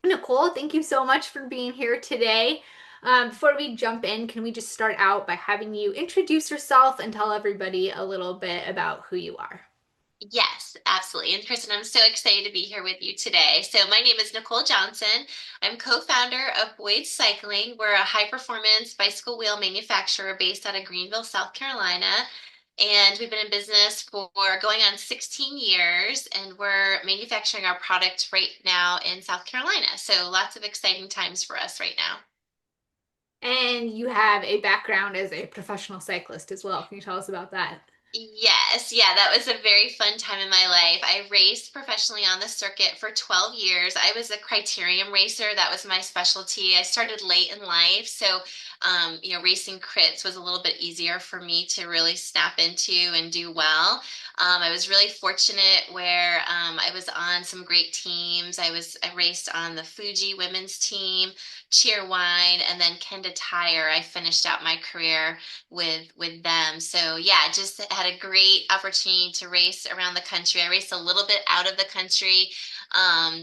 Nicole, thank you so much for being here today. Before we jump in, can we just start out by having you introduce yourself and tell everybody a little bit about who you are? Yes, absolutely. And Kristen, I'm so excited to be here with you today. So, my name is Nicole Johnson. I'm co-founder of Boyd Cycling. We're a high-performance bicycle wheel manufacturer based out of Greenville, South Carolina. And we've been in business for going on 16 years, and we're manufacturing our product right now in South Carolina. So, lots of exciting times for us right now. And you have a background as a professional cyclist as well. Can you tell us about that? Yes, yeah, that was a very fun time in my life. I raced professionally on the circuit for 12 years. I was a criterium racer. That was my specialty. I started late in life, so racing crits was a little bit easier for me to really snap into and do well. I was really fortunate where I was on some great teams. I raced on the Fuji women's team, Cheerwine, and then Kenda Tire. I finished out my career with them. So yeah, just had a great opportunity to race around the country. I raced a little bit out of the country.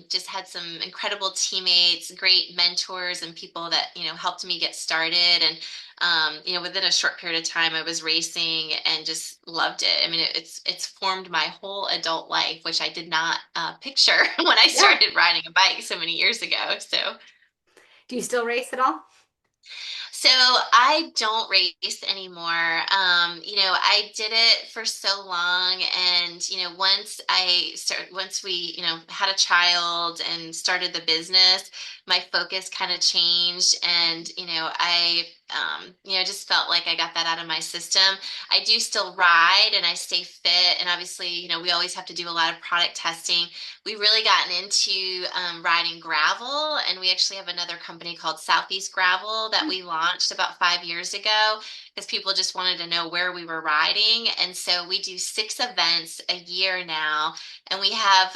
Just had some incredible teammates, great mentors, and people that helped me get started. And within a short period of time, I was racing and just loved it. I mean, it's formed my whole adult life, which I did not picture when I Yeah. started riding a bike so many years ago. So. Do you still race at all? So I don't race anymore. I did it for so long, and once we, had a child and started the business, my focus kind of changed, and just felt like I got that out of my system. I do still ride, and I stay fit, and obviously, we always have to do a lot of product testing. We really gotten into riding gravel, and we actually have another company called Southeast Gravel that we launched about 5 years ago because people just wanted to know where we were riding. And so we do 6 events a year now, and we have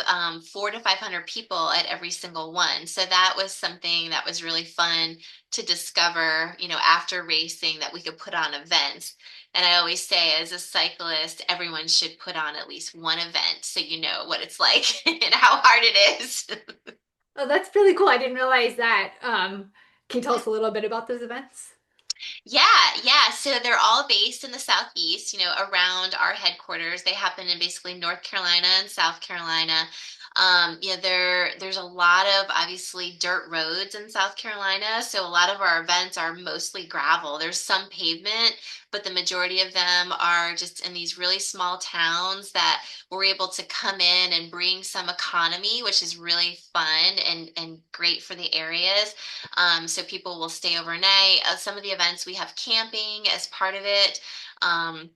400 to 500 people at every single one. So that was something that was really fun to discover, after racing that we could put on events. And I always say, as a cyclist, everyone should put on at least one event so you know what it's like and how hard it is. Oh, that's really cool. I didn't realize that. Can you tell us a little bit about those events? Yeah. So they're all based in the Southeast, around our headquarters. They happen in basically North Carolina and South Carolina. There's a lot of obviously dirt roads in South Carolina, so a lot of our events are mostly gravel. There's some pavement, but the majority of them are just in these really small towns that we're able to come in and bring some economy, which is really fun and great for the areas. So people will stay overnight. Some of the events we have camping as part of it. Um,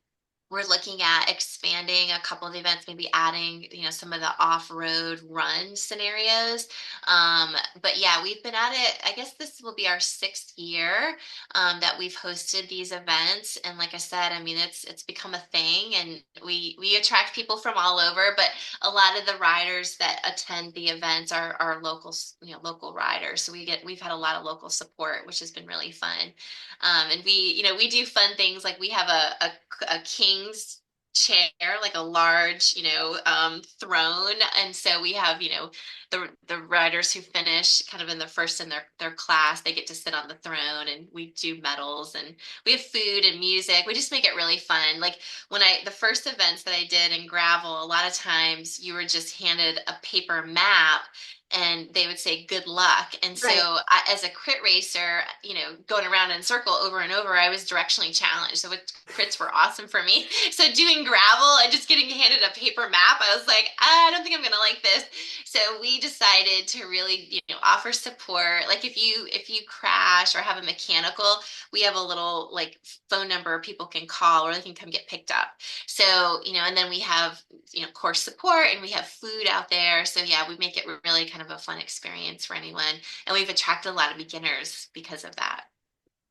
we're looking at expanding a couple of the events, maybe adding, some of the off-road run scenarios. But yeah, we've been at it. I guess this will be our 6th year that we've hosted these events. And like I said, I mean, it's become a thing, and we attract people from all over. But a lot of the riders that attend the events are local, local riders. So we've had a lot of local support, which has been really fun. And we do fun things like we have a king's chair, like a large, throne. And so we have, the riders who finish kind of in the first in their class, they get to sit on the throne, and we do medals, and we have food and music. We just make it really fun. Like the first events that I did in gravel, a lot of times you were just handed a paper map and they would say good luck. And so Right. as a crit racer, going around in a circle over and over, I was directionally challenged. So crits were awesome for me. So doing gravel and just getting handed a paper map, I was like, I don't think I'm gonna like this. So we decided to really, offer support. Like if you crash or have a mechanical, we have a little like phone number people can call, or they can come get picked up. So, and then we have, course support, and we have food out there. So yeah, we make it really kind of a fun experience for anyone. And we've attracted a lot of beginners because of that.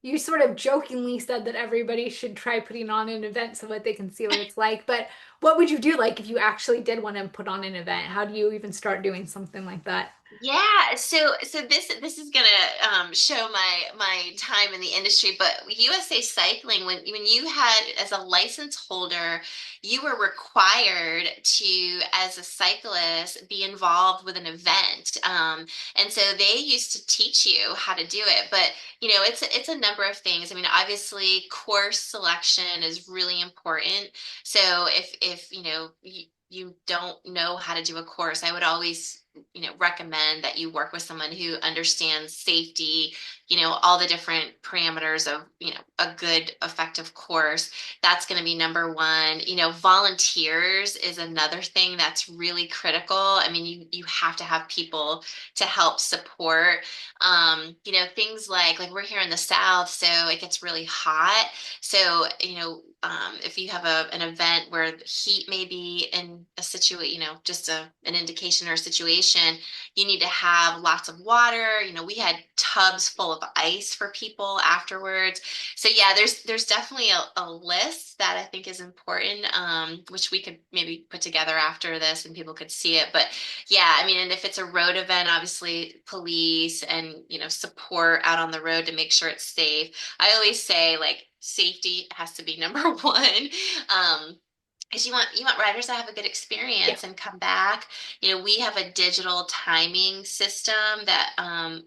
You sort of jokingly said that everybody should try putting on an event so that they can see what it's like. But what would you do like if you actually did want to put on an event? How do you even start doing something like that? Yeah, so this is gonna show my time in the industry, but USA Cycling, when you had as a license holder, you were required to, as a cyclist, be involved with an event, and so they used to teach you how to do it. But it's a number of things. I mean, obviously, course selection is really important. So if you don't know how to do a course, I would always recommend that you work with someone who understands safety, all the different parameters of, a good effective course. That's going to be number one. Volunteers is another thing that's really critical. I mean, you have to have people to help support. Things like we're here in the South, so it gets really hot. So, if you have an event where the heat may be in a situation, just an indication or a situation, you need to have lots of water. We had tubs full of ice for people afterwards. So yeah, there's definitely a list that I think is important, which we could maybe put together after this and people could see it. But yeah, I mean, and if it's a road event, obviously police and support out on the road to make sure it's safe. I always say like safety has to be number one. Because you want riders that have a good Yeah. experience and come back. We have a digital timing system that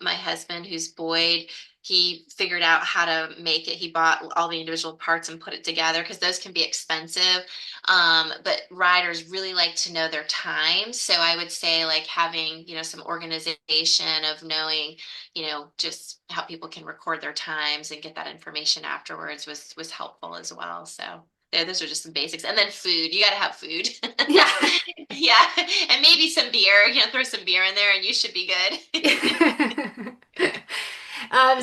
my husband, who's Boyd, he figured out how to make it. He bought all the individual parts and put it together because those can be expensive. But riders really like to know their times. So I would say like having, some organization of knowing, just how people can record their times and get that information afterwards was helpful as well. So yeah, those are just some basics. And then food. You got to have food. Yeah. Yeah. And maybe some beer. Throw some beer in there and you should be good.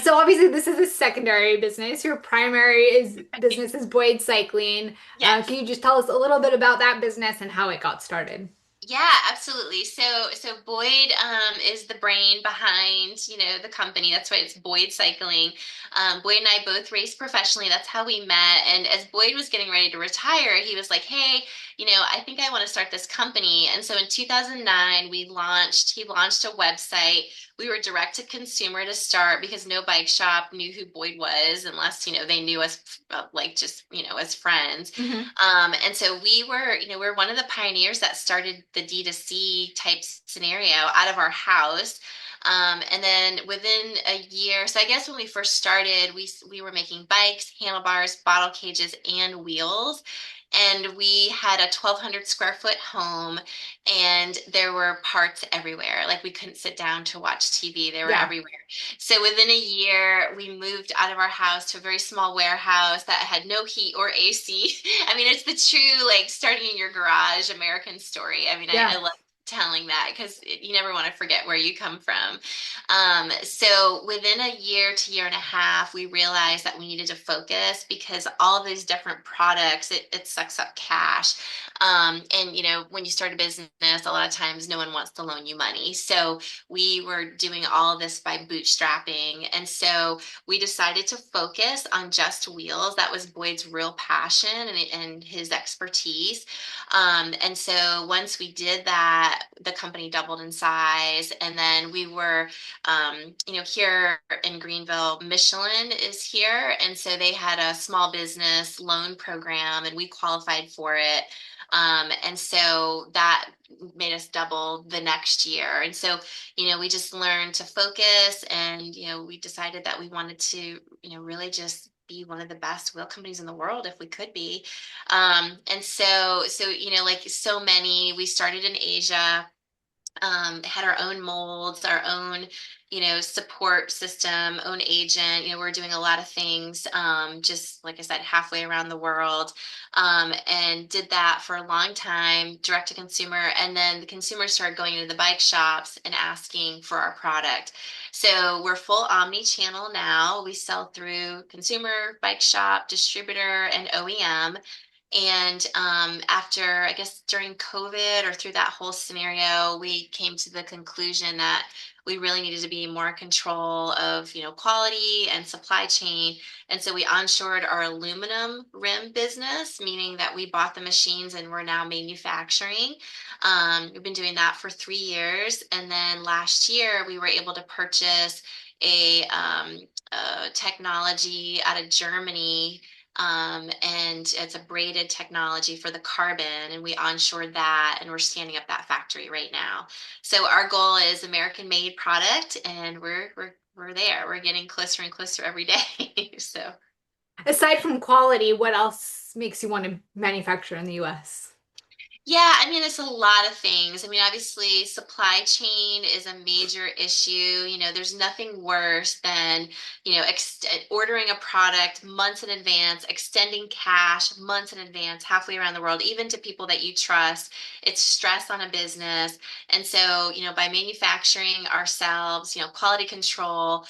So obviously this is a secondary business. Your primary is business is Boyd Cycling. Can Yes. you just tell us a little bit about that business and how it got started? Yeah, absolutely. So Boyd is the brain behind, the company. That's why it's Boyd Cycling. Boyd and I both raced professionally. That's how we met. And as Boyd was getting ready to retire, he was like, "Hey, I think I want to start this company." And so in 2009, he launched a website. We were direct to consumer to start because no bike shop knew who Boyd was unless, they knew us like just, as friends. Hmm. And so we're one of the pioneers that started the D2C type scenario out of our house. And then within a year, so I guess when we first started, we were making bikes, handlebars, bottle cages, and wheels. And we had a 1,200 square foot home, and there were parts everywhere. Like we couldn't sit down to watch TV, they were Yeah. everywhere. So within a year, we moved out of our house to a very small warehouse that had no heat or AC. I mean, it's the true like starting in your garage American story. I mean, I Yeah. love telling that because you never want to forget where you come from. So within a year to year and a half, we realized that we needed to focus because all of these different products, it sucks up cash. And when you start a business, a lot of times no one wants to loan you money. So we were doing all of this by bootstrapping. And so we decided to focus on just wheels. That was Boyd's real passion and his expertise. And so once we did that, the company doubled in size. And then we were, here in Greenville, Michelin is here. And so they had a small business loan program and we qualified for it. And so that made us double the next year. And so, we just learned to focus and, we decided that we wanted to, really just be one of the best wheel companies in the world if we could be. And so, like so many, we started in Asia, had our own molds, our own, support system, own agent. We're doing a lot of things, just like I said, halfway around the world, and did that for a long time, direct to consumer. And then the consumers started going into the bike shops and asking for our product. So we're full omni-channel now. We sell through consumer, bike shop, distributor, and OEM. And after, I guess, during COVID or through that whole scenario, we came to the conclusion that we really needed to be more in control of, quality and supply chain. And so we onshored our aluminum rim business, meaning that we bought the machines and we're now manufacturing. We've been doing that for 3 years. And then last year, we were able to purchase a technology out of Germany, and it's a braided technology for the carbon, and we onshored that, and we're standing up that factory right now. So our goal is American made product, and we're there. We're getting closer and closer every day. So. Aside from quality, what else makes you want to manufacture in the US? Yeah, I mean, it's a lot of things. I mean, obviously, supply chain is a major issue. There's nothing worse than, ordering a product months in advance, extending cash months in advance, halfway around the world, even to people that you trust. It's stress on a business. And so, by manufacturing ourselves, quality control,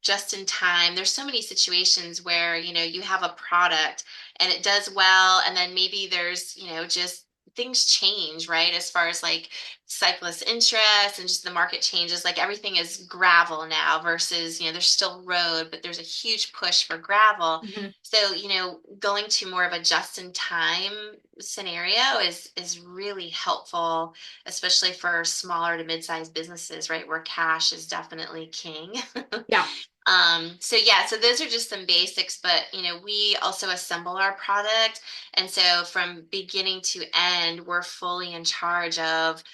just in time, there's so many situations where, you have a product and it does well, and then maybe there's just things change, right, as far as like cyclist interest and just the market changes. Like everything is gravel now versus there's still road, but there's a huge push for gravel. Mhm. So going to more of a just in time scenario is really helpful, especially for smaller to mid-sized businesses, right, where cash is definitely king. Yeah. So yeah, so those are just some basics, but we also assemble our product. And so from beginning to end, we're fully in charge of,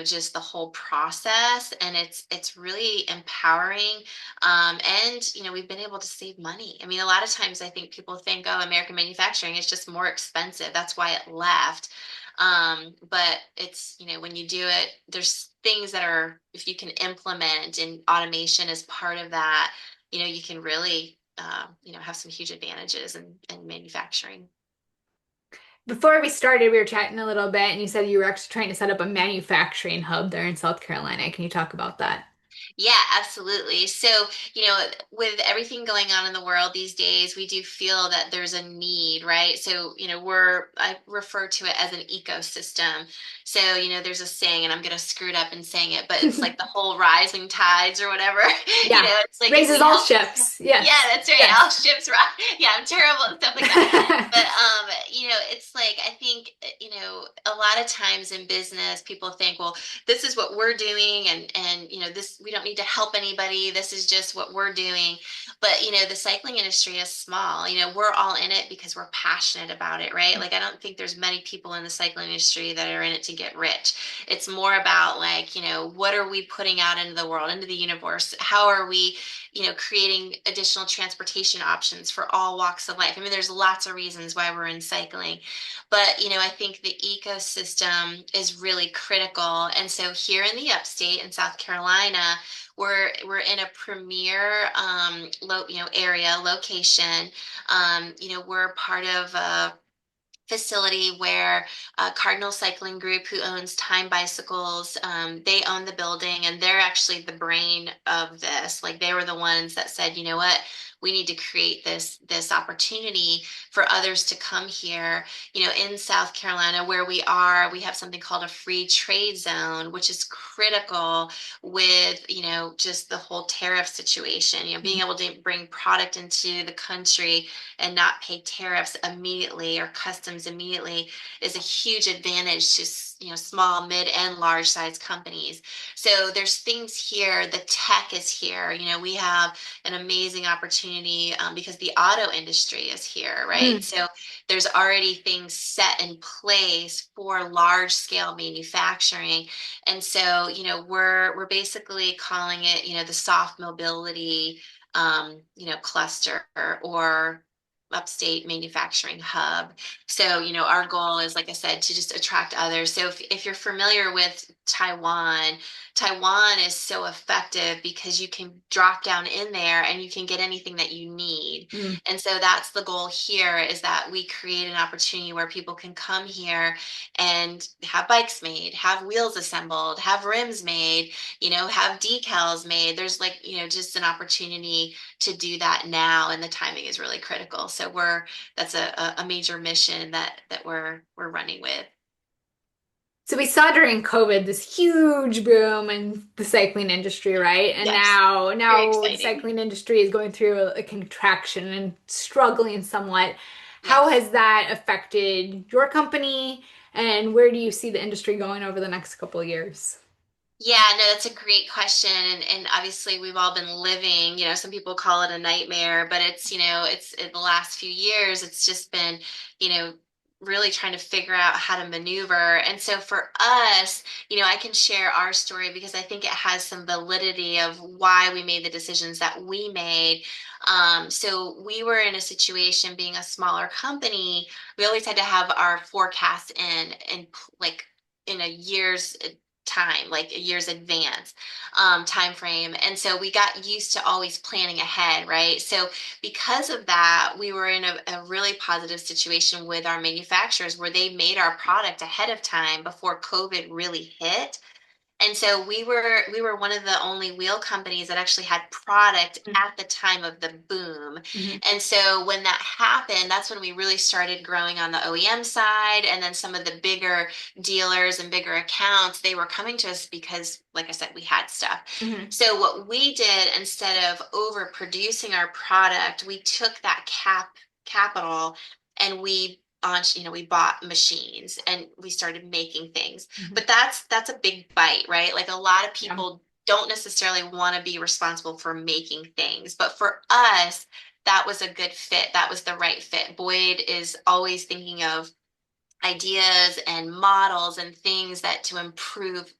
just the whole process. And it's really empowering. And we've been able to save money. I mean, a lot of times I think people think, oh, American manufacturing is just more expensive. That's why it left. But it's, when you do it, there's things that are, if you can implement, and automation is part of that, you can really, have some huge advantages in manufacturing. Before we started, we were chatting a little bit, and you said you were actually trying to set up a manufacturing hub there in South Carolina. Can you talk about that? Yeah, absolutely. So, with everything going on in the world these days, we do feel that there's a need, right? So, I refer to it as an ecosystem. So, there's a saying, and I'm going to screw it up in saying it, but it's like the whole rising tides or whatever. Yeah. It's like if Raises we all help. ships. Yeah, Yes. that's right. Yes. All ships rock. Yeah, I'm terrible at stuff like that. But it's like I think, a lot of times in business, people think, well, this is what we're doing, and this, we don't need to help anybody. This is just what we're doing. But the cycling industry is small. We're all in it because we're passionate about it, right? Like I don't think there's many people in the cycling industry that are in it to get rich. It's more about like, what are we putting out into the world, into the universe? How are we creating additional transportation options for all walks of life. I mean, there's lots of reasons why we're in cycling, but I think the ecosystem is really critical. And so here in the upstate in South Carolina, we're in a premier area location. We're part of a facility where Cardinal Cycling Group, who owns Time Bicycles, they own the building, and they're actually the brain of this. Like they were the ones that said, you know what, we need to create this opportunity for others to come here. In South Carolina, where we are, we have something called a free trade zone, which is critical with just the whole tariff situation. Being able to bring product into the country and not pay tariffs immediately or customs immediately is a huge advantage to small, mid, and large size companies. So there's things here. The tech is here. We have an amazing opportunity, because the auto industry is here, right? Mm. So there's already things set in place for large scale manufacturing. And so we're basically calling it the soft mobility cluster, or upstate manufacturing hub. So, our goal is, like I said, to just attract others. So if you're familiar with Taiwan, Taiwan is so effective because you can drop down in there and you can get anything that you need. Mm. And so that's the goal here, is that we create an opportunity where people can come here and have bikes made, have wheels assembled, have rims made, have decals made. There's like, just an opportunity to do that now, and the timing is really critical. So that's a major mission that we're running with. So we saw during COVID this huge boom in the cycling industry, right? And Yes, very now the exciting. cycling industry is going through a contraction and struggling somewhat. How Yes. has that affected your company, and where do you see the industry going over the next couple of years? Yeah, no, that's a great question. And obviously we've all been living, some people call it a nightmare, but it's in the last few years, it's just been, you know, really trying to figure out how to maneuver. And so for us, I can share our story because I think it has some validity of why we made the decisions that we made. So we were in a situation being a smaller company, we always had to have our forecast in like in a year's time, like a year's advance time frame. And so we got used to always planning ahead, right? So because of that, we were in a really positive situation with our manufacturers where they made our product ahead of time before COVID really hit. And so we were one of the only wheel companies that actually had product at the time of the boom. Mhm. And so when that happened, that's when we really started growing on the OEM side. And then some of the bigger dealers and bigger accounts, they were coming to us because, like I said, we had stuff. Mhm. So what we did instead of overproducing our product, we took that capital and we bought machines and we started making things. Mhm. But that's a big bite, right? Like a lot of Yeah. people don't necessarily want to be responsible for making things, but for us, that was a good fit. That was the right fit. Boyd is always thinking of ideas and models and things that to improve,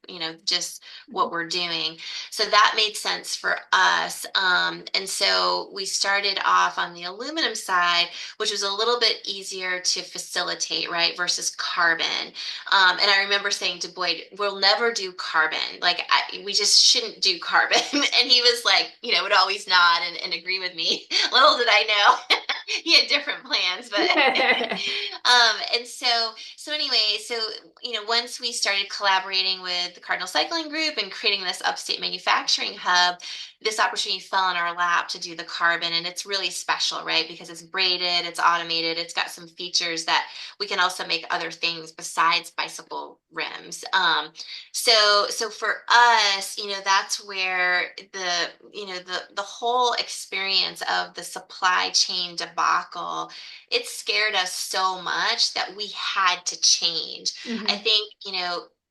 just what we're doing. So that made sense for us. And so we started off on the aluminum side, which was a little bit easier to facilitate, right, versus carbon. And I remember saying to Boyd, we'll never do carbon. Like we just shouldn't do carbon. And he was like, would always nod and agree with me. Little did I know he had different plans, but and so anyway, once we started collaborating with the Cardinal Cycling Group and creating this upstate manufacturing hub, this opportunity fell in our lap to do the carbon, and it's really special, right? Because it's braided, it's automated, it's got some features that we can also make other things besides bicycle rims. So for us, that's where the whole experience of the supply chain debacle, it scared us so much that we had to change. I Mhm. think,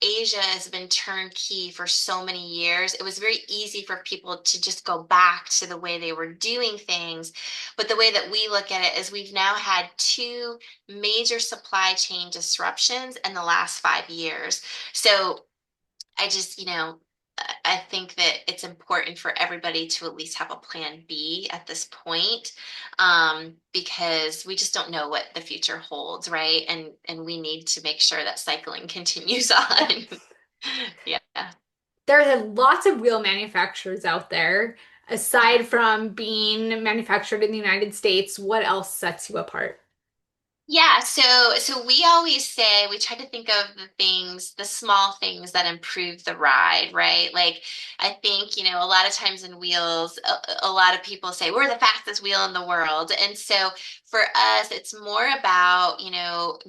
Asia has been turnkey for so many years. It was very easy for people to just go back to the way they were doing things. But the way that we look at it is we've now had two major supply chain disruptions in the last 5 years. So I just, I think that it's important for everybody to at least have a plan B at this point, because we just don't know what the future holds, right? And we need to make sure that cycling continues on. Yeah. There are lots of wheel manufacturers out there. Uh-huh. Aside from being manufactured in the United States, what else sets you apart? Yeah, so we always say we try to think of the things, the small things that improve the ride, right? Like I think, a lot of times in wheels, a lot of people say we're the fastest wheel in the world. And so for us, it's more about,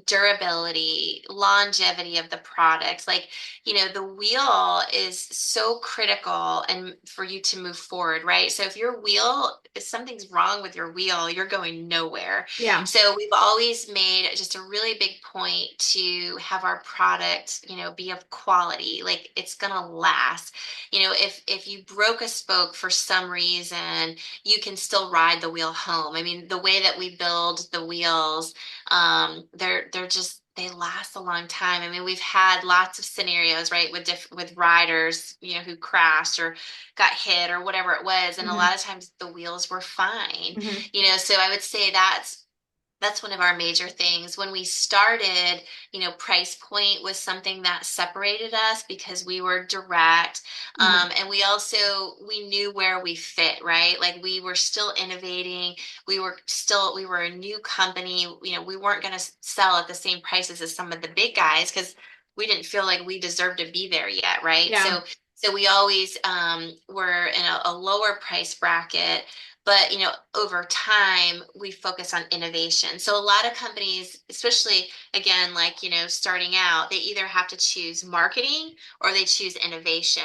durability, longevity of the product. Like, the wheel is so critical and for you to move forward, right? So if something's wrong with your wheel, you're going nowhere. Yeah. So we've always made just a really big point to have our product, be of quality. Like it's gonna last. If you broke a spoke for some reason, you can still ride the wheel home. I mean, the way that we build the wheels, they're just they last a long time. I mean, we've had lots of scenarios, right, with riders, who crashed or got hit or whatever it was, and a Hmm. lot of times the wheels were fine. Hmm. So I would say that's one of our major things. When we started, price point was something that separated us because we were direct. Hmm. And we knew where we fit, right? Like we were still innovating. We were a new company. We weren't going to sell at the same prices as some of the big guys because we didn't feel like we deserved to be there yet, right? Yeah. So we always were in a lower price bracket, But, over time, we focus on innovation. So a lot of companies, especially again, like, starting out, they either have to choose marketing or they choose innovation.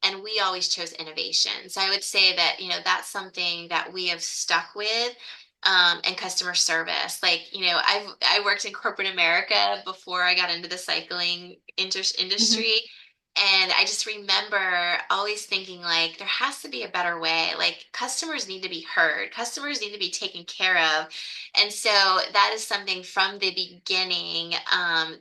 And we always chose innovation. So I would say that, that's something that we have stuck with. And customer service. Like, I worked in corporate America before I got into the cycling Mhm. industry. And I just remember always thinking like there has to be a better way. Like customers need to be heard. Customers need to be taken care of. And so that is something from the beginning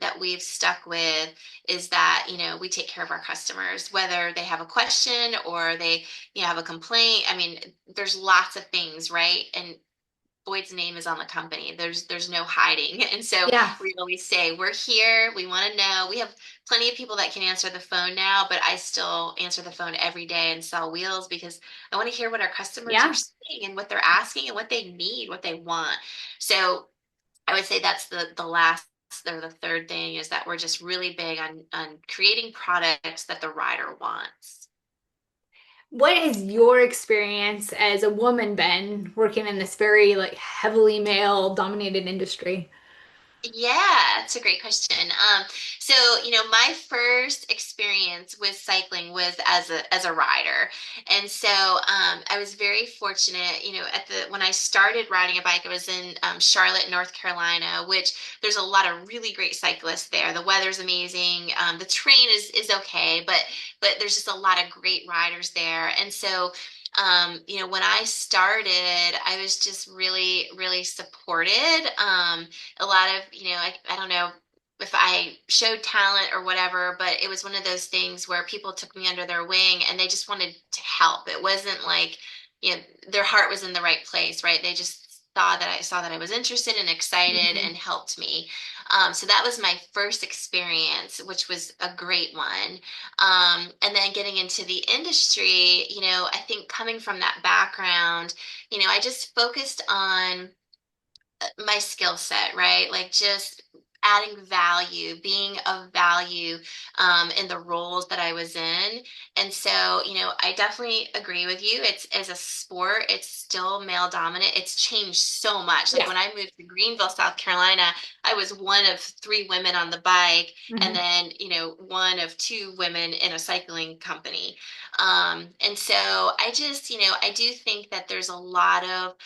that we've stuck with is that, we take care of our customers, whether they have a question or they, have a complaint. I mean, there's lots of things, right? And Boyd's name is on the company. There's no hiding. And so Yeah. we always say, we're here. We want to know. We have plenty of people that can answer the phone now, but I still answer the phone every day and sell wheels because I want to hear what our customers are Yeah. saying and what they're asking and what they need, what they want. So I would say that's the last or the third thing is that we're just really big on creating products that the rider wants. What has your experience as a woman been working in this very like heavily male dominated industry? Yeah, it's a great question. So my first experience with cycling was as a rider, and so I was very fortunate. At the when I started riding a bike, I was in Charlotte, North Carolina, which there's a lot of really great cyclists there. The weather's amazing. The terrain is okay, but there's just a lot of great riders there, and so when I started, I was just really, really supported. A lot of, I don't know if I showed talent or whatever, but it was one of those things where people took me under their wing and they just wanted to help. It wasn't like, you know, their heart was in the right place, right? They just saw that I was interested and excited Mhm. and helped me. So that was my first experience, which was a great one. And then getting into the industry, I think coming from that background, I just focused on my skill set, right? Like just adding value, being of value in the roles that I was in. And so, I definitely agree with you. It's as a sport, it's still male dominant. It's changed so much. Like Yeah. when I moved to Greenville, South Carolina, I was one of three women on the bike, and Mhm. then, one of two women in a cycling company. And so I just, I do think that there's a lot of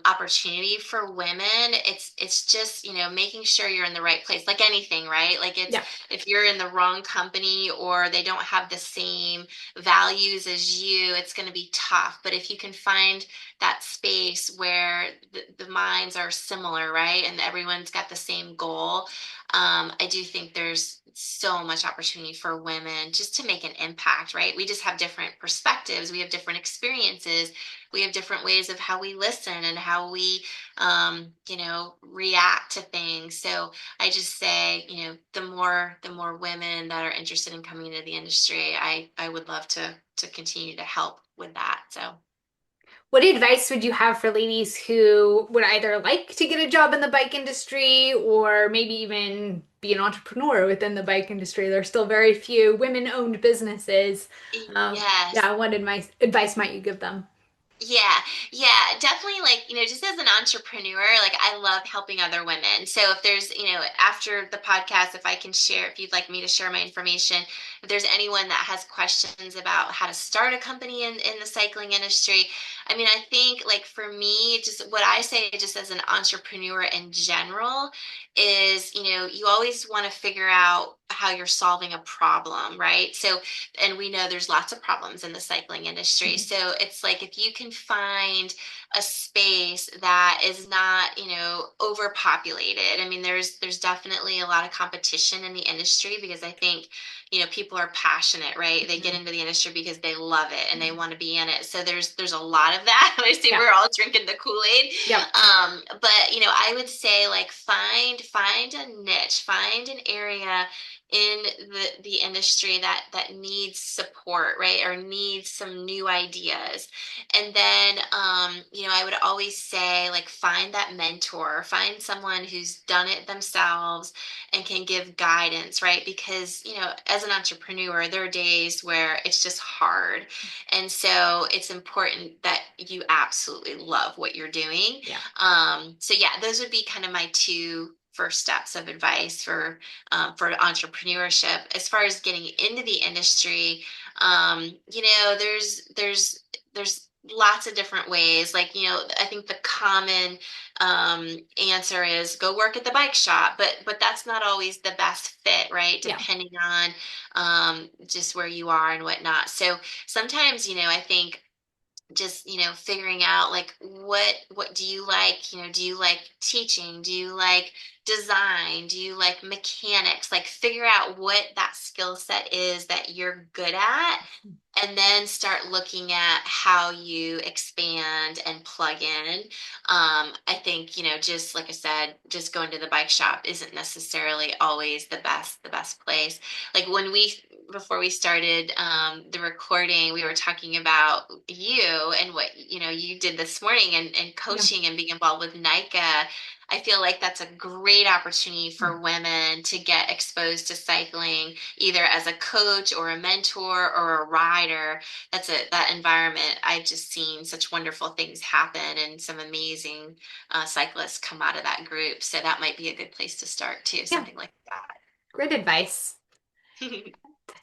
opportunity for women. It's just making sure you're in the right place, like anything, right? Like it's Yeah. if you're in the wrong company or they don't have the same values as you, it's going to be tough. But if you can find that space where the minds are similar, right, and everyone's got the same goal, I do think there's so much opportunity for women just to make an impact, right? We just have different perspectives, we have different experiences, we have different ways of how we listen and how we react to things. So I just say, the more women that are interested in coming into the industry, I would love to continue to help with that. So What advice would you have for ladies who would either like to get a job in the bike industry or maybe even be an entrepreneur within the bike industry? There's still very few women-owned businesses. yes. Yeah, what advice might you give them? Yeah, yeah, definitely. Like, just as an entrepreneur, like I love helping other women. So if there's, after the podcast, if I can share, if you'd like me to share my information, if there's anyone that has questions about how to start a company in the cycling industry, I mean, I think like for me, just what I say, just as an entrepreneur in general, is, you always want to figure out how you're solving a problem, right? So and we know there's lots of problems in the cycling industry. Mhm. So it's like if you can find a space that is not, overpopulated. I mean, there's definitely a lot of competition in the industry because I think, people are passionate, right? They get Mhm. into the industry because they love it and they want to be in it. So there's a lot of that. I say Yeah. we're all drinking the Kool-Aid. Yeah. But I would say like find a niche, find an area in the industry that needs support, right? Or needs some new ideas. And then I would always say like find that mentor, find someone who's done it themselves and can give guidance, right? Because, as an entrepreneur, there are days where it's just hard. And so it's important that you absolutely love what you're doing. Yeah. So yeah, those would be kind of my two first steps of advice for entrepreneurship. As far as getting into the industry, there's lots of different ways. Like, I think the common answer is go work at the bike shop, but that's not always the best fit, right? Yeah. Depending on just where you are and whatnot. So sometimes, I think just figuring out like what do you like, do you like teaching, do you like design, do you like mechanics, like figure out what that skill set is that you're good at, and then start looking at how you expand and plug in. I think, just like I said, just going to the bike shop isn't necessarily always the best place. Like before we started the recording, we were talking about you and what, you did this morning, and Yeah. coaching and being involved with NICA. I feel like that's a great opportunity Mm. for women to get exposed to cycling, either as a coach or a mentor or a rider. That environment. I've just seen such wonderful things happen and some amazing cyclists come out of that group. So that might be a good place to start too, Yeah. something like Great advice. that.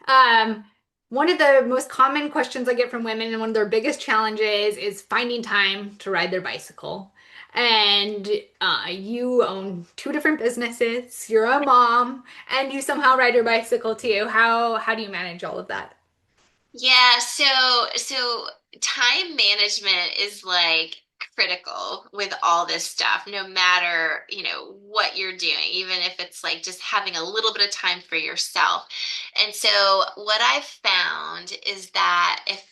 Um, One of the most common questions I get from women and one of their biggest challenges is finding time to ride their bicycle. And you own two different businesses, you're a mom, and you somehow ride your bicycle too. How do you manage all of that? Yeah, so time management is like critical with all this stuff, no matter, what you're doing, even if it's like just having a little bit of time for yourself. And so what I've found is that if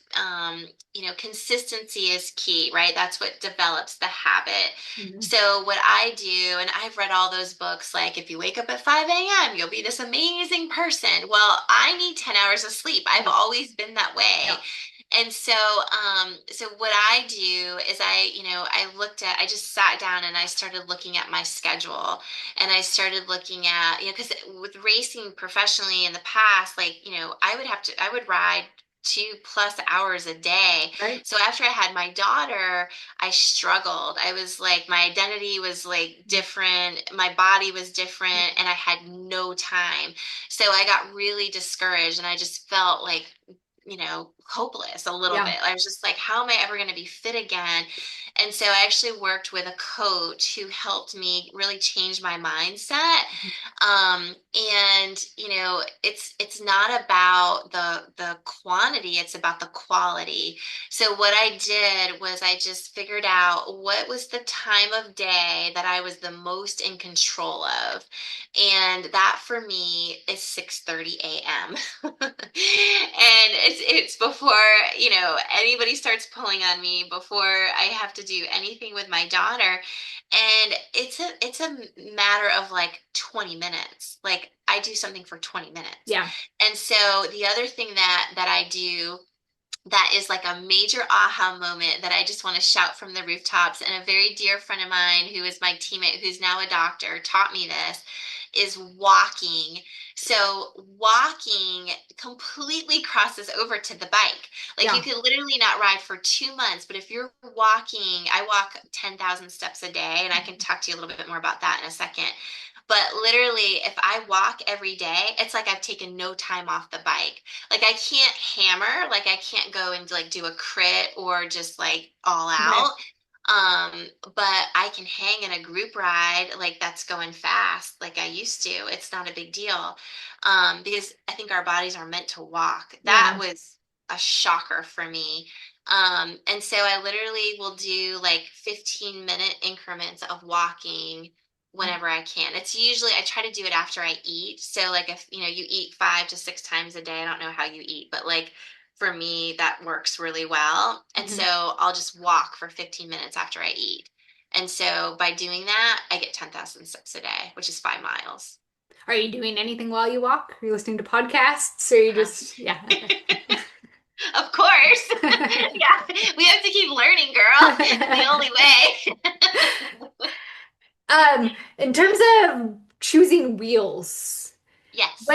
consistency is key, right? That's what develops the habit. Mhm. So what I do, and I've read all those books, like if you wake up at 5 a.m., you'll be this amazing person. Well, I need 10 hours of sleep. I've Yeah. always been that Yeah. way. And so what I do is I just sat down and I started looking at my schedule, and I started looking at, because with racing professionally in the past, like, I would ride 2+ hours a day. Right? So after I had my daughter, I struggled. I was like, my identity was like different, my body was different, and I had no time. So I got really discouraged, and I just felt like, hopeless a little Yeah. bit. I was just like, how am I ever going to be fit again? And so I actually worked with a coach who helped me really change my mindset. And it's not about the quantity, it's about the quality. So what I did was I just figured out what was the time of day that I was the most in control of. And that for me is 6:30 a.m. And it's before, anybody starts pulling on me, before I have to do anything with my daughter. And it's a matter of like 20 minutes. Like I do something for 20 minutes. Yeah. And so the other thing that I do that is like a major aha moment that I just want to shout from the rooftops, and a very dear friend of mine who is my teammate, who's now a doctor, taught me this, is walking. So walking completely crosses over to the bike. Like you Yeah. could literally not ride for 2 months, but if you're walking, I walk 10,000 steps a day, and I can talk to you a little bit more about that in a second. But literally, if I walk every day, it's like I've taken no time off the bike. Like I can't hammer, like I can't go and like do a crit or just like all Right. out. But I can hang in a group ride like that's going fast like I used to. It's not a big deal. Because I think our bodies are meant to walk. That Yeah. was a shocker for me. And so I literally will do like 15-minute increments of walking whenever I can. It's usually I try to do it after I eat. So like if you eat 5 to 6 times a day, I don't know how you eat, but like for me that works really well. And so Mhm. I'll just walk for 15 minutes after I eat. And so by doing that, I get 10,000 steps a day, which is 5 miles. Are you doing anything while you walk? Are you listening to podcasts? Or are you just, yeah, okay. Of course. Yeah, we have to keep learning, girl. The only way. In terms of choosing wheels, Yes.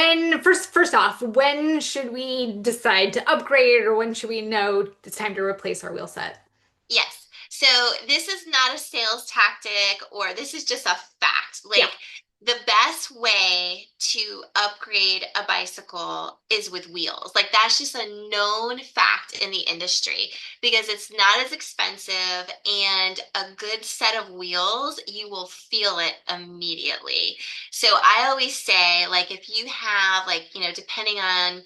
first off, when should we decide to upgrade or when should we know it's time to replace our wheel set? Yes. So this is not a sales tactic or this is just a fact. Yeah, Like the best way to upgrade a bicycle is with wheels. Like that's just a known fact in the industry because it's not as expensive and a good set of wheels, you will feel it immediately. So I always say like if you have like, depending on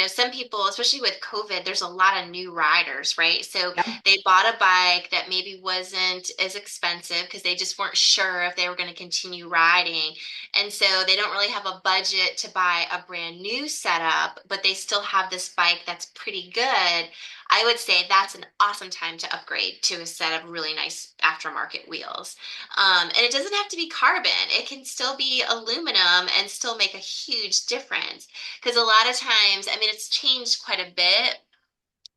some people, especially with COVID, there's a lot of new riders, right? So yeah, they bought a bike that maybe wasn't as expensive because they just weren't sure if they were going to continue riding. And so they don't really have a budget to buy a brand new setup, but they still have this bike that's pretty good. I would say that's an awesome time to upgrade to a set of really nice aftermarket wheels. And it doesn't have to be carbon, it can still be aluminum and still make a huge difference. Because a lot of times, I mean, it's changed quite a bit,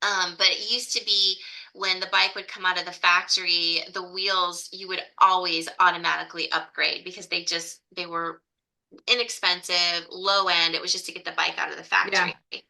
but it used to be when the bike would come out of the factory, the wheels you would always automatically upgrade because they were inexpensive, low end. It was just to get the bike out of the yeah. factory.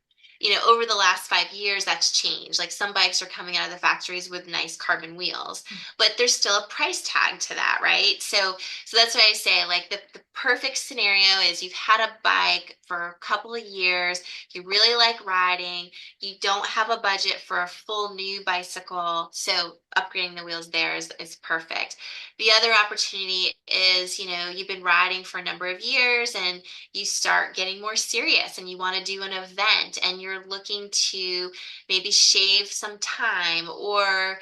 Over the last 5 years, that's changed. Like some bikes are coming out of the factories with nice carbon wheels, but there's still a price tag to that, right? So that's why I say, like the perfect scenario is you've had a bike for a couple of years, you really like riding, you don't have a budget for a full new bicycle, so upgrading the wheels there is perfect. The other opportunity is, you've been riding for a number of years and you start getting more serious and you want to do an event and you're looking to maybe shave some time or,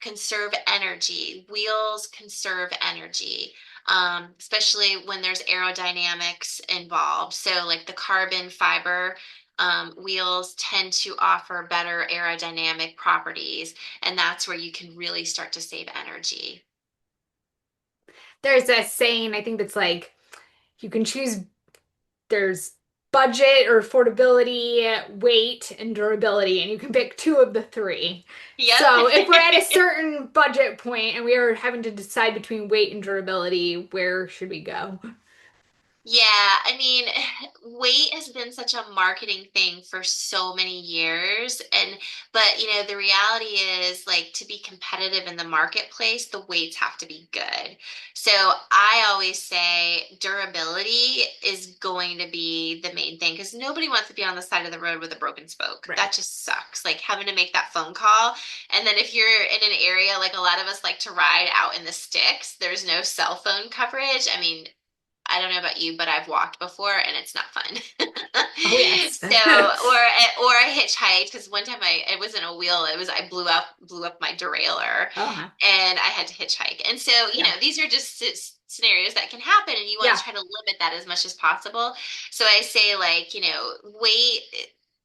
conserve energy. Wheels conserve energy. Especially when there's aerodynamics involved. So, like the carbon fiber wheels tend to offer better aerodynamic properties, and that's where you can really start to save energy. There's a saying, I think that's like you can choose, there's budget or affordability, weight, and durability, and you can pick two of the three. Yep. So if we're at a certain budget point and we are having to decide between weight and durability, where should we go? Yeah, I mean, weight has been such a marketing thing for so many years. But the reality is like to be competitive in the marketplace, the weights have to be good. So I always say durability is going to be the main thing because nobody wants to be on the side of the road with a broken spoke. Right. That just sucks. Like having to make that phone call. And then if you're in an area like a lot of us like to ride out in the sticks, there's no cell phone coverage. I mean, I don't know about you, but I've walked before and it's not fun. Oh, yes. So, or I hitchhiked because one time it wasn't a wheel, I blew up my derailleur Uh-huh. and I had to hitchhike. And so, Yeah. these are just scenarios that can happen and you want Yeah. to try to limit that as much as possible. So I say like, weight,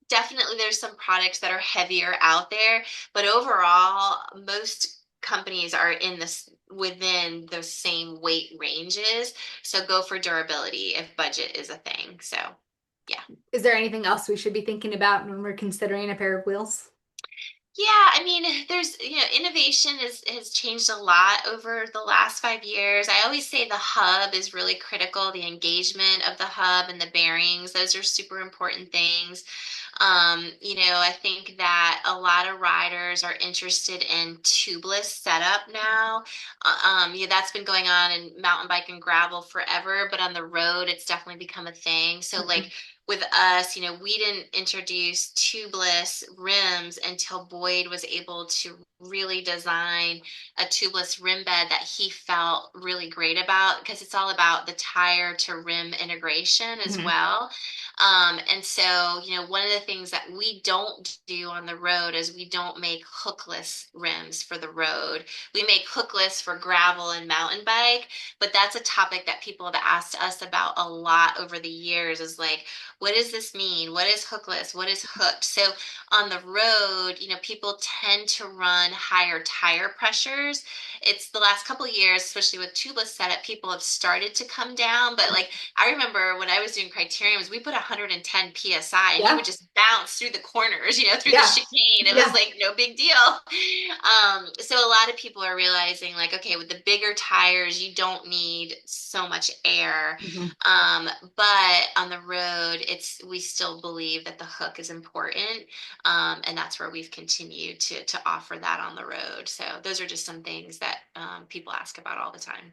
definitely there's some products that are heavier out there, but overall, most companies are in this within those same weight ranges. So go for durability if budget is a thing. So yeah. Is there anything else we should be thinking about when we're considering a pair of wheels? Yeah, I mean, there's, innovation has changed a lot over the last 5 years. I always say the hub is really critical, the engagement of the hub and the bearings. Those are super important things. I think that a lot of riders are interested in tubeless setup now. Yeah, that's been going on in mountain bike and gravel forever, but on the road, it's definitely become a thing. So, like, Mhm. with us, we didn't introduce tubeless rims until Boyd was able to really design a tubeless rim bed that he felt really great about because it's all about the tire to rim integration as Mhm. well. And so, one of the things that we don't do on the road is we don't make hookless rims for the road. We make hookless for gravel and mountain bike, but that's a topic that people have asked us about a lot over the years is like, what does this mean? What is hookless? What is hooked? So on the road, people tend to run higher tire pressures. It's the last couple of years, especially with tubeless setup, people have started to come down. But like I remember when I was doing criteriums, we put 110 psi and you would Yeah. just bounce through the corners, through the Yeah. chicane. It was Yeah. like no big deal. So a lot of people are realizing like, okay, with the bigger tires, you don't need so much air. Mhm. Um, but on the road, we still believe that the hook is important. And that's where we've continued to offer that on the road. So those are just some things that people ask about all the time.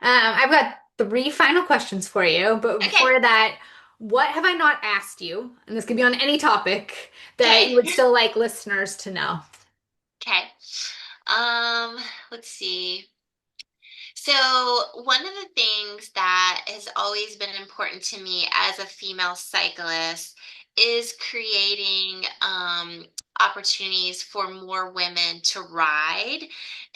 I've got three final questions for you, but Okay. before that, what have I not asked you? And this could be on any topic that you Okay. would still like listeners to know. Okay. Um, let's see. So, one of the things that has always been important to me as a female cyclist is creating opportunities for more women to ride.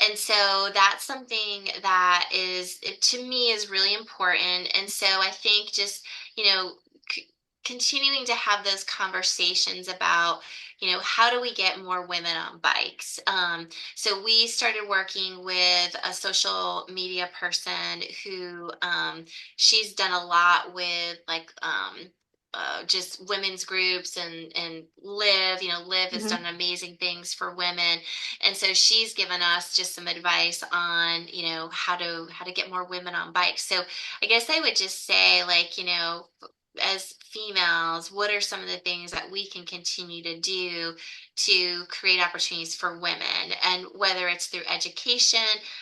And so that's something that to me, is really important. And so I think just, you know, c continuing to have those conversations about, how do we get more women on bikes? So we started working with a social media person who she's done a lot with like just women's groups and Live. Live has Hmm. done amazing things for women, and so she's given us just some advice on how to get more women on bikes. So I guess I would just say like as females, what are some of the things that we can continue to do to create opportunities for women? And whether it's through education,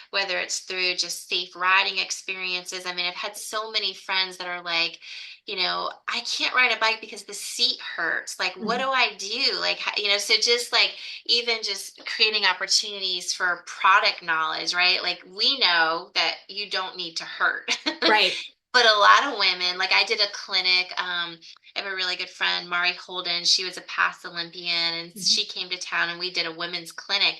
whether it's through just safe riding experiences. I mean, I've had so many friends that are like, I can't ride a bike because the seat hurts. Like, what do Hmm. I do? Like, so just like even just creating opportunities for product knowledge, right? Like, we know that you don't need to hurt. Right. But a lot of women, like I did a clinic. I have a really good friend, Mari Holden. She was a past Olympian and Mhm. she came to town and we did a women's clinic.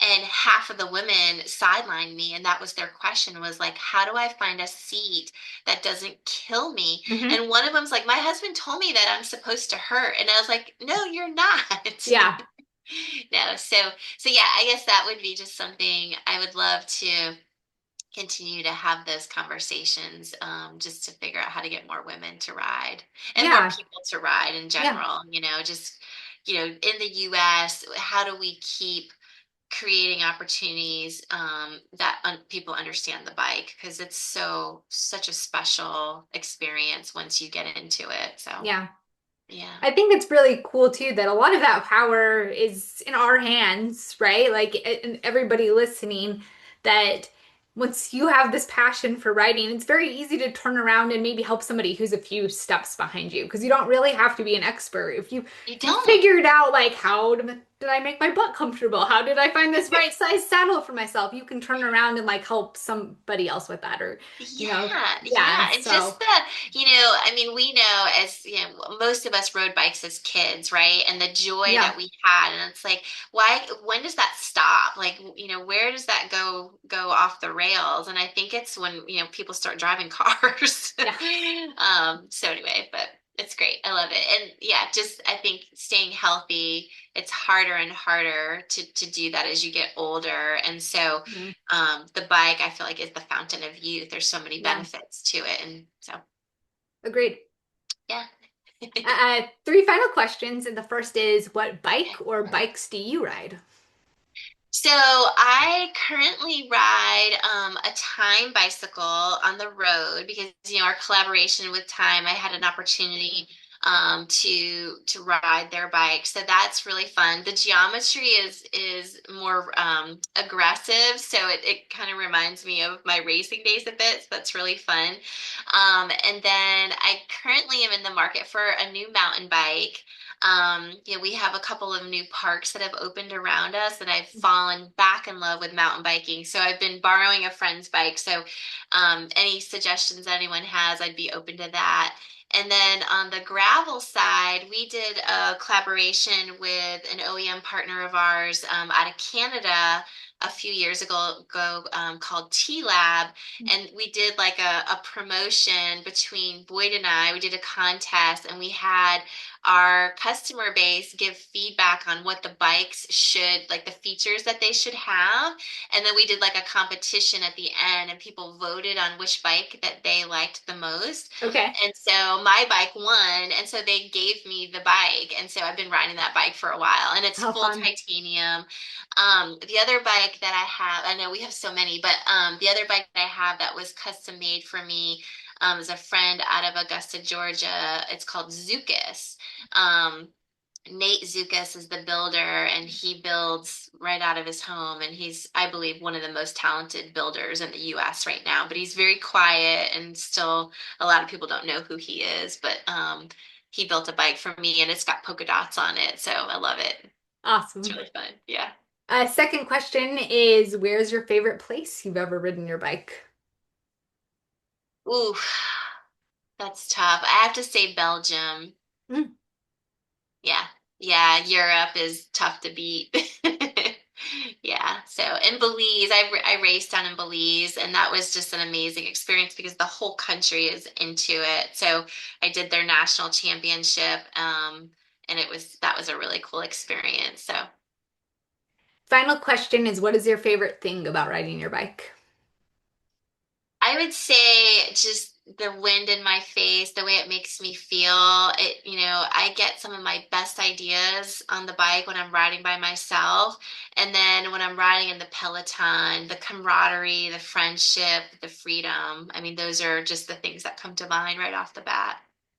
And half of the women sidelined me. And that was their question was like, how do I find a seat that doesn't kill me? Hmm. And one of them's like, my husband told me that I'm supposed to hurt. And I was like, no, you're not. Yeah. No. So yeah, I guess that would be just something I would love to continue to have those conversations, just to figure out how to get more women to ride and more Yeah. people to ride in Yeah. general. Just, in the US, how do we keep creating opportunities that people understand the bike? Because it's such a special experience once you get into it. So, Yeah. yeah. I think it's really cool too that a lot of that power is in our hands, right? Like, and everybody listening, that once you have this passion for writing, it's very easy to turn around and maybe help somebody who's a few steps behind you because you don't really have to be an expert. If you You if you don't. figured out like did I make my butt comfortable? How did I find this right size saddle for myself? You can turn around and like help somebody else with that or Yeah, yeah, yeah. And so just that, I mean, we know as, most of us rode bikes as kids, right? And the joy yeah. that we had. And it's like, when does that stop? Like, where does that go off the rails? And I think it's when, people start driving cars. Yeah. So anyway, but it's great. I love it. And yeah, just I think staying healthy, it's harder and harder to do that as you get older. And so Mhm. the bike, I feel like, is the fountain of youth. There's so many Yeah. benefits to it. And so, Agreed. yeah. Three final questions, and the first is, what bike Okay. or bikes do you ride? So I currently ride a Time bicycle on the road because our collaboration with Time, I had an opportunity to ride their bike, so that's really fun. The geometry is more aggressive, so it kind of reminds me of my racing days a bit. So that's really fun. And then I currently am in the market for a new mountain bike. We have a couple of new parks that have opened around us, and I've fallen back in love with mountain biking. So I've been borrowing a friend's bike. So any suggestions anyone has, I'd be open to that. And then on the gravel side, we did a collaboration with an OEM partner of ours out of Canada a few years ago called T Lab, and we did like a promotion between Boyd and I. We did a contest, and we had our customer base give feedback on what the bikes should, like the features that they should have. And then we did like a competition at the end, and people voted on which bike that they liked the most. Okay. And so my bike won, and so they gave me the bike. And so I've been riding that bike for a while, and it's How full fun. titanium. The other bike that I have, I know we have so many, but the other bike that I have that was custom made for me is a friend out of Augusta, Georgia. It's called Zucas. Um, Nate Zukas is the builder, and he builds right out of his home. And he's, I believe, one of the most talented builders in the US right now. But he's very quiet, and still a lot of people don't know who he is. But he built a bike for me, and it's got polka dots on it. So I love it. It's Awesome. really fun. Yeah. Second question is, where's your favorite place you've ever ridden your bike? Ooh, that's tough. I have to say Belgium. Mm, Yeah. Yeah, Europe is tough to beat. Yeah. So in Belize, I raced down in Belize, and that was just an amazing experience because the whole country is into it. So I did their national championship, and that was a really cool experience. So Final question is, what is your favorite thing about riding your bike? I would say just the wind in my face, the way it makes me feel. I get some of my best ideas on the bike when I'm riding by myself. And then when I'm riding in the Peloton, the camaraderie, the friendship, the freedom. I mean, those are just the things that come to mind right off the bat.